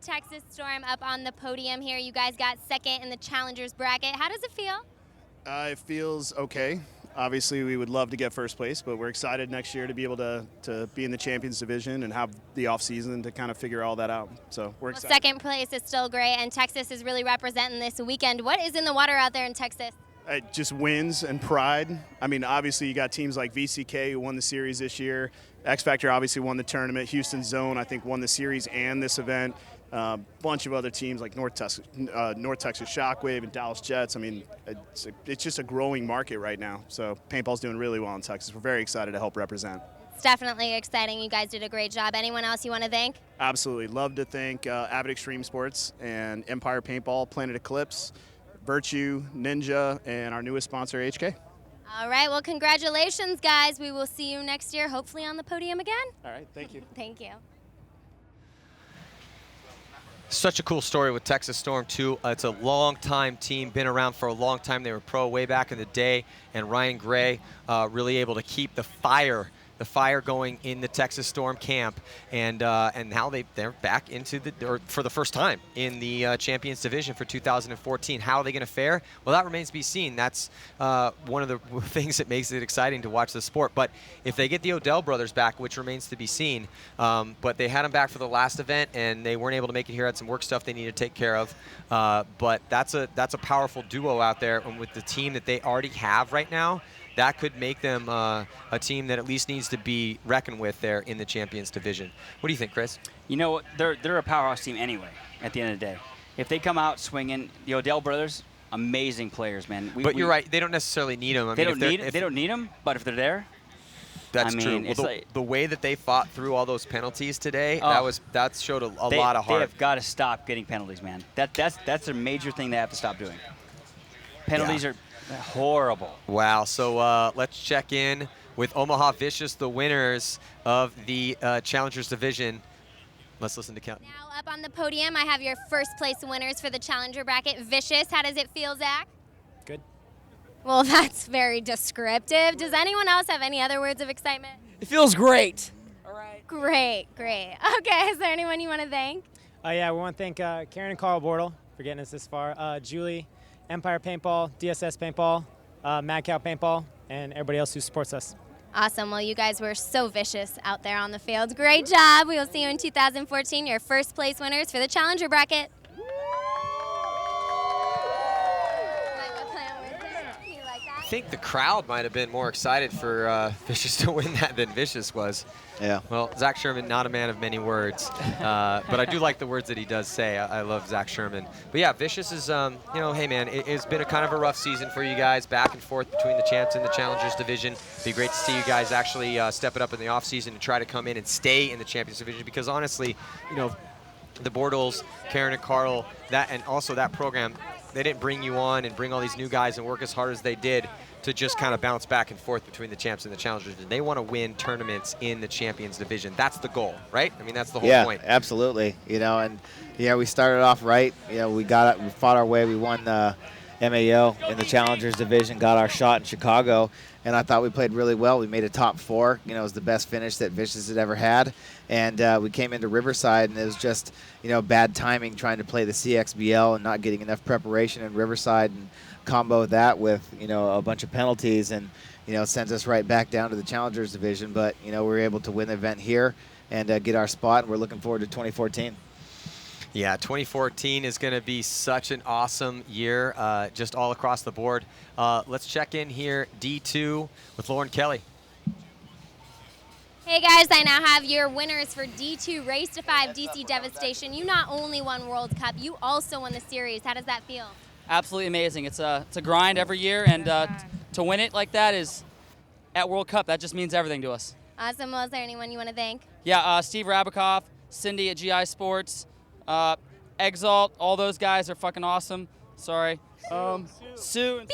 Texas Storm up on the podium here. You guys got second in the Challengers bracket. How does it feel? It feels okay. Obviously, we would love to get first place, but we're excited next year to be able to be in the Champions Division and have the off-season to kind of figure all that out. So we're excited. Second place is still great, and Texas is really representing this weekend. What is in the water out there in Texas? Just wins and pride. I mean, obviously, you got teams like VCK who won the series this year. XFactor obviously won the tournament. Houston Zone, I think, won the series and this event. Bunch of other teams like North Texas Shockwave and Dallas Jets. I mean, it's just a growing market right now. So paintball's doing really well in Texas. We're very excited to help represent. It's definitely exciting. You guys did a great job. Anyone else you want to thank? Absolutely. Love to thank Avid Extreme Sports and Empire Paintball, Planet Eclipse, Virtue, Ninja, and our newest sponsor, HK. All right. Well, congratulations, guys. We will see you next year, hopefully on the podium again. All right. Thank you. Thank you. Such a cool story with Texas Storm, too. It's a long-time team, been around for a long time. They were pro way back in the day, and Ryan Gray really able to keep the fire going in the Texas Storm camp, and now they're back into or for the first time in the Champions Division for 2014. How are they going to fare? Well, that remains to be seen. That's one of the things that makes it exciting to watch the sport. But if they get the Odell brothers back, which remains to be seen, but they had them back for the last event, and they weren't able to make it here. Had some work stuff they need to take care of. But that's a powerful duo out there, and with the team that they already have right now, that could make them a team that at least needs to be reckoned with there in the Champions Division. What do you think, Chris? You know, they're a powerhouse team anyway, at the end of the day. If they come out swinging, the Odell brothers, amazing players, man. But you're right. They don't necessarily need them. They don't need them, but if they're there, that's true. Well, the way that they fought through all those penalties today, that showed a lot of heart. They have got to stop getting penalties, man. That's a major thing they have to stop doing. Penalties are horrible. Wow. So let's check in with Omaha Vicious, the winners of the Challengers Division. Let's listen to count. Now up on the podium, I have your first place winners for the Challenger bracket. Vicious, how does it feel, Zach? Good. Well, that's very descriptive. Does anyone else have any other words of excitement? It feels great. All right. Great. Okay, is there anyone you want to thank? Yeah, we want to thank Karen and Carl Bortle for getting us this far. Julie, Empire Paintball, DSS Paintball, Mad Cow Paintball, and everybody else who supports us. Awesome. Well, you guys were so vicious out there on the field. Great job. We will see you in 2014. Your first place winners for the Challenger bracket. I think the crowd might have been more excited for Vicious to win that than Vicious was. Yeah. Well, Zach Sherman, not a man of many words, but I do like the words that he does say. I love Zach Sherman. But yeah, Vicious is, hey man, it's been a kind of a rough season for you guys, back and forth between the champs and the Challengers Division. It'd be great to see you guys actually step it up in the offseason and try to come in and stay in the Champions Division, because honestly, the Bortles, Karen and Carl, and also that program, they didn't bring you on and bring all these new guys and work as hard as they did to just kind of bounce back and forth between the champs and the Challengers Division. They want to win tournaments in the Champions Division. That's the goal, right? I mean, that's the whole point. Yeah, absolutely. We started off right. We fought our way. We won the MAO in the Challengers Division, got our shot in Chicago, and I thought we played really well. We made a top 4. It was the best finish that Vicious had ever had. And we came into Riverside, and it was just, bad timing trying to play the CXBL and not getting enough preparation in Riverside, and combo that with, a bunch of penalties, and, sends us right back down to the Challengers Division. But, we were able to win the event here and get our spot, and we're looking forward to 2014. Yeah, 2014 is going to be such an awesome year, just all across the board. Let's check in here, D2, with Lauren Kelly. Hey guys, I now have your winners for D2 Race to 5 DC Devastation. You not only won World Cup, you also won the series. How does that feel? Absolutely amazing. It's a grind every year, and to win it like that is at World Cup. That just means everything to us. Awesome. Well, is there anyone you want to thank? Yeah, Steve Rabikoff, Cindy at GI Sports, Exalt, all those guys are fucking awesome. Sorry. Sue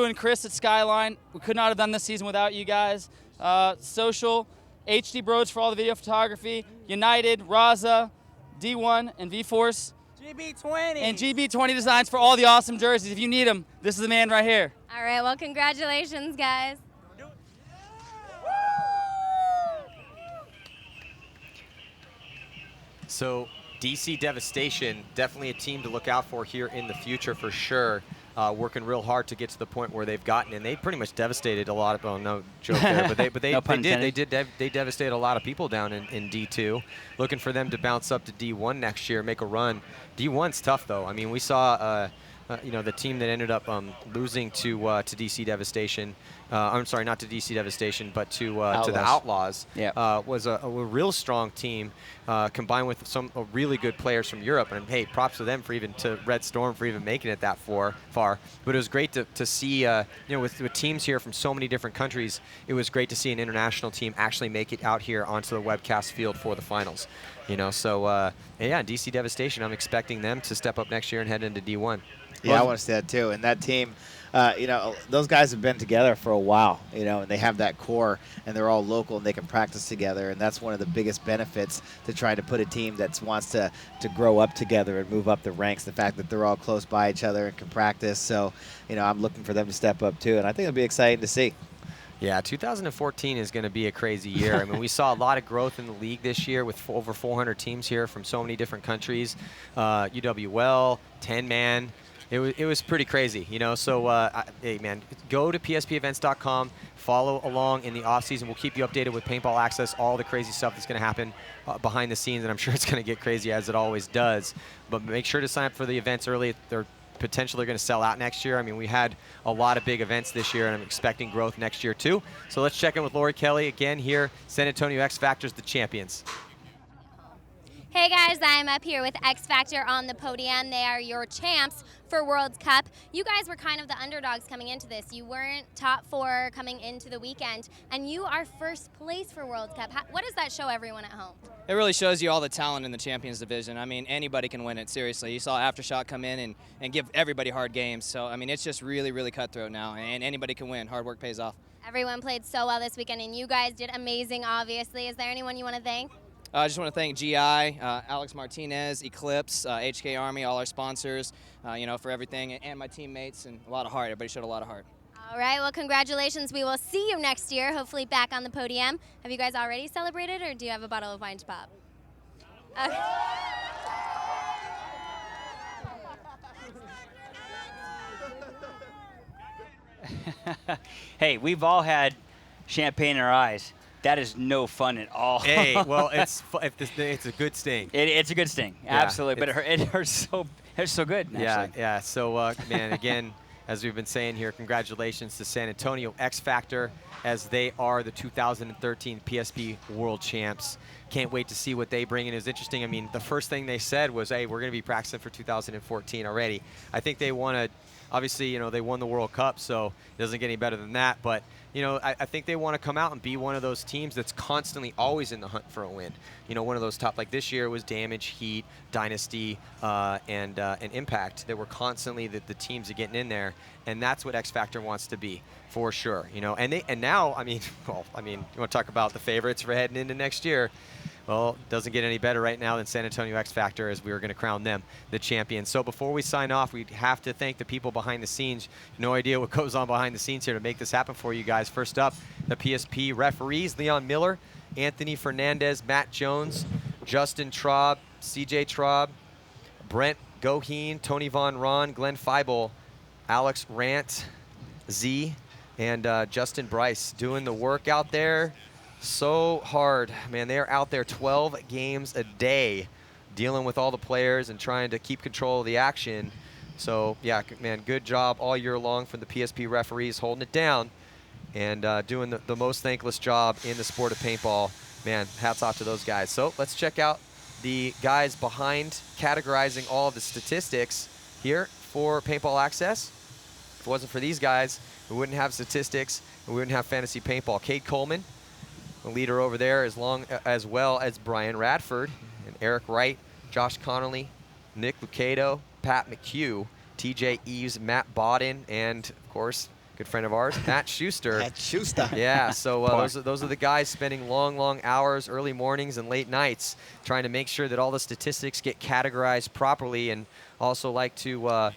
and Chris at Skyline. We could not have done this season without you guys. Social, HD Bros for all the video photography, United, Raza, D1, and V-Force. GB20. And GB20 Designs for all the awesome jerseys. If you need them, this is the man right here. All right, well, congratulations, guys. So DC Devastation, definitely a team to look out for here in the future for sure. Working real hard to get to the point where they've gotten, and they pretty much devastated a lot of. Oh, no joke there, but they No pun they devastated a lot of people down in D2. Looking for them to bounce up to D1 next year, make a run. D1's tough though. I mean, we saw the team that ended up losing to DC Devastation. I'm sorry, not to DC Devastation, but to the Outlaws. Yeah. Was a real strong team, combined with some really good players from Europe. And hey, props to them to Red Storm for even making it that far. But it was great to see, with teams here from so many different countries, it was great to see an international team actually make it out here onto the webcast field for the finals. So yeah, DC Devastation, I'm expecting them to step up next year and head into D1. Yeah, I want to see that too. And that team, those guys have been together for a while, and they have that core, and they're all local, and they can practice together. And that's one of the biggest benefits to trying to put a team that wants to grow up together and move up the ranks, the fact that they're all close by each other and can practice. So, I'm looking for them to step up too, and I think it'll be exciting to see. Yeah, 2014 is going to be a crazy year. I mean, we saw a lot of growth in the league this year with over 400 teams here from so many different countries. UWL, 10-man. It was pretty crazy, So, hey, man, go to pspevents.com, follow along in the off-season. We'll keep you updated with Paintball Access, all the crazy stuff that's going to happen behind the scenes, and I'm sure it's going to get crazy as it always does. But make sure to sign up for the events early. They're potentially going to sell out next year. I mean, we had a lot of big events this year, and I'm expecting growth next year too. So let's check in with Lori Kelly again here, San Antonio XFactor's the champions. Hey guys, I'm up here with XFactor on the podium. They are your champs for World Cup. You guys were kind of the underdogs coming into this. You weren't top 4 coming into the weekend, and you are first place for World Cup. What does that show everyone at home? It really shows you all the talent in the Champions Division. I mean, anybody can win it, seriously. You saw Aftershock come in and give everybody hard games. So, I mean, it's just really, really cutthroat now, and anybody can win. Hard work pays off. Everyone played so well this weekend, and you guys did amazing, obviously. Is there anyone you want to thank? I just want to thank GI, Alex Martinez, Eclipse, HK Army, all our sponsors, for everything, and my teammates, and a lot of heart. Everybody showed a lot of heart. All right, well, congratulations. We will see you next year, hopefully back on the podium. Have you guys already celebrated, or do you have a bottle of wine to pop? Hey, we've all had champagne in our eyes. That is no fun at all. Hey, well, it's a good sting. It's a good sting, Yeah, absolutely. But it hurts so good. Actually. Yeah. So, man, again, as we've been saying here, congratulations to San Antonio XFactor as they are the 2013 PSP World Champs. Can't wait to see what they bring in. It was interesting. I mean, the first thing they said was, hey, we're going to be practicing for 2014 already. I think they want to, obviously, they won the World Cup, so it doesn't get any better than that. But, I think they want to come out and be one of those teams that's constantly always in the hunt for a win. One of those top, like this year was Damage, Heat, Dynasty, and Impact that were constantly the teams are getting in there. And that's what XFactor wants to be, for sure. And now, I mean, you want to talk about the favorites for heading into next year. Well, it doesn't get any better right now than San Antonio XFactor, as we were going to crown them the champions. So before we sign off, we have to thank the people behind the scenes. No idea what goes on behind the scenes here to make this happen for you guys. First up, the PSP referees, Leon Miller, Anthony Fernandez, Matt Jones, Justin Traub, CJ Traub, Brent Goheen, Tony Von Ron, Glenn Feibel, Alex Rant, Z, and Justin Bryce doing the work out there. So hard, man. They are out there 12 games a day dealing with all the players and trying to keep control of the action. So, yeah, man, good job all year long from the PSP referees holding it down and doing the most thankless job in the sport of paintball. Man, hats off to those guys. So let's check out the guys behind categorizing all of the statistics here for Paintball Access. If it wasn't for these guys, we wouldn't have statistics, and we wouldn't have fantasy paintball. Cade Coleman, the leader over there, as well as Brian Radford and Eric Wright, Josh Connolly, Nick Lucado, Pat McHugh, TJ Eves, Matt Bodden, and, of course, good friend of ours, Matt Schuster. Matt Schuster. Yeah, so those are the guys spending long hours, early mornings, and late nights trying to make sure that all the statistics get categorized properly, and also like to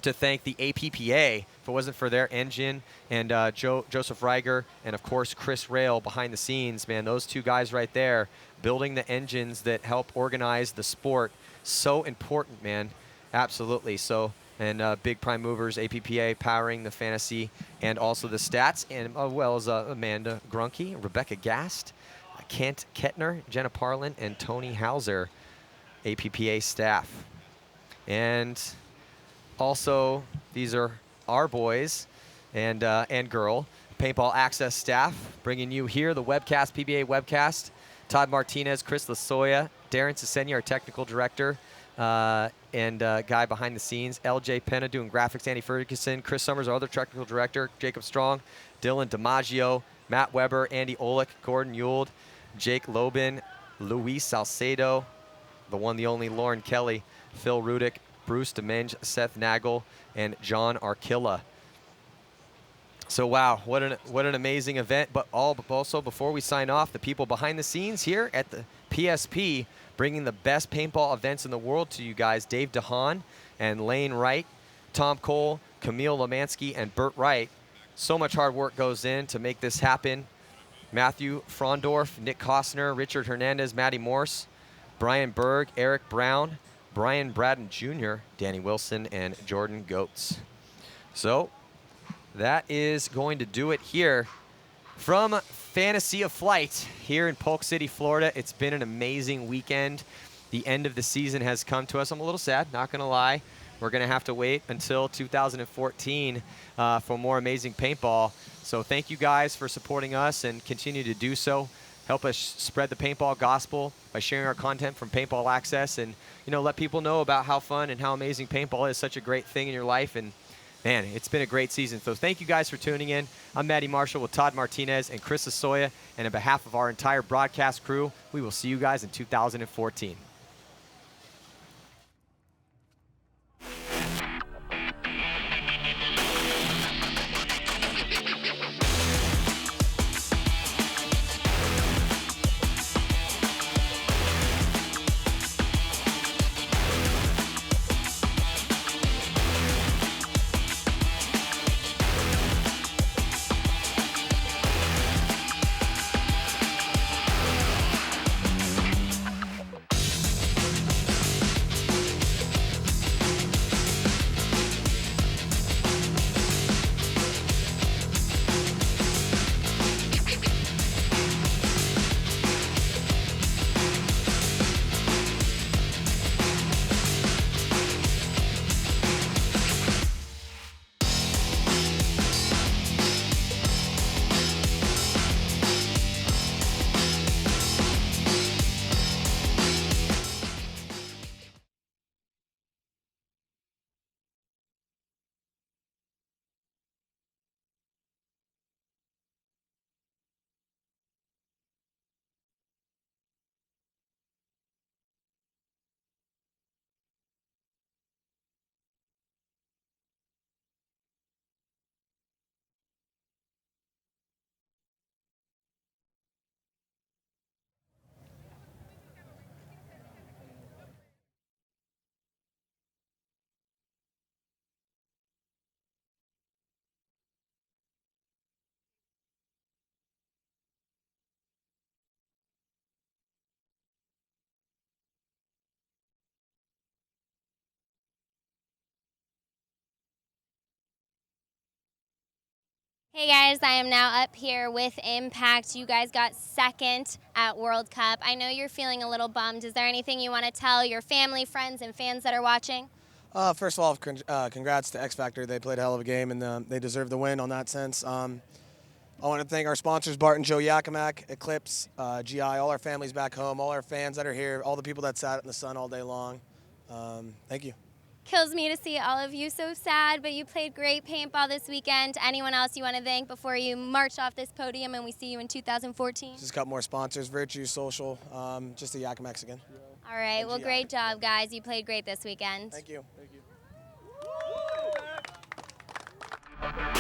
thank the APPA. If it wasn't for their engine and Joseph Reiger and, of course, Chris Rail behind the scenes, man, those two guys right there building the engines that help organize the sport. So important, man. Absolutely. So, and big prime movers, APPA powering the fantasy and also the stats, and as well as Amanda Grunke, Rebecca Gast, Kent Kettner, Jenna Parlin, and Tony Hauser, APPA staff. And also, these are our boys and girl, Paintball Access staff, bringing you here the webcast, PBA webcast. Todd Martinez, Chris Lasoya, Darren Cesenia, our technical director, and guy behind the scenes. LJ Penna doing graphics, Andy Ferguson, Chris Summers, our other technical director, Jacob Strong, Dylan DiMaggio, Matt Weber, Andy Olick, Gordon Yuld, Jake Lobin, Luis Salcedo, the one, the only Lauren Kelly, Phil Rudick, Bruce Demenge, Seth Nagel, and John Arkilla. So wow, what an amazing event. But also, before we sign off, the people behind the scenes here at the PSP, bringing the best paintball events in the world to you guys, Dave DeHaan and Lane Wright, Tom Cole, Camille Lemansky, and Burt Wright. So much hard work goes in to make this happen. Matthew Frondorf, Nick Costner, Richard Hernandez, Matty Morse, Brian Berg, Eric Brown, Brian Braden Jr., Danny Wilson, and Jordan Goetz. So that is going to do it here from Fantasy of Flight here in Polk City, Florida. It's been an amazing weekend. The end of the season has come to us. I'm a little sad, not going to lie. We're going to have to wait until 2014 for more amazing paintball. So thank you guys for supporting us and continue to do so. Help us spread the paintball gospel by sharing our content from Paintball Access, and let people know about how fun and how amazing paintball is. Such a great thing in your life, and man, it's been a great season. So thank you guys for tuning in. I'm Matty Marshall with Todd Martinez and Chris Asoya, and on behalf of our entire broadcast crew, we will see you guys in 2014. Hey guys, I am now up here with Impact. You guys got second at World Cup. I know you're feeling a little bummed. Is there anything you want to tell your family, friends, and fans that are watching? First of all, congrats to XFactor. They played a hell of a game, and they deserve the win on that sense. I want to thank our sponsors, Bart and Joe Yakimak, Eclipse, GI, all our families back home, all our fans that are here, all the people that sat in the sun all day long. Thank you. Kills me to see all of you so sad, but you played great paintball this weekend. Anyone else you want to thank before you march off this podium and we see you in 2014? Just got more sponsors, Virtue, Social, just the Yakimaks again. All right, well, great job, guys. You played great this weekend. Thank you. Thank you.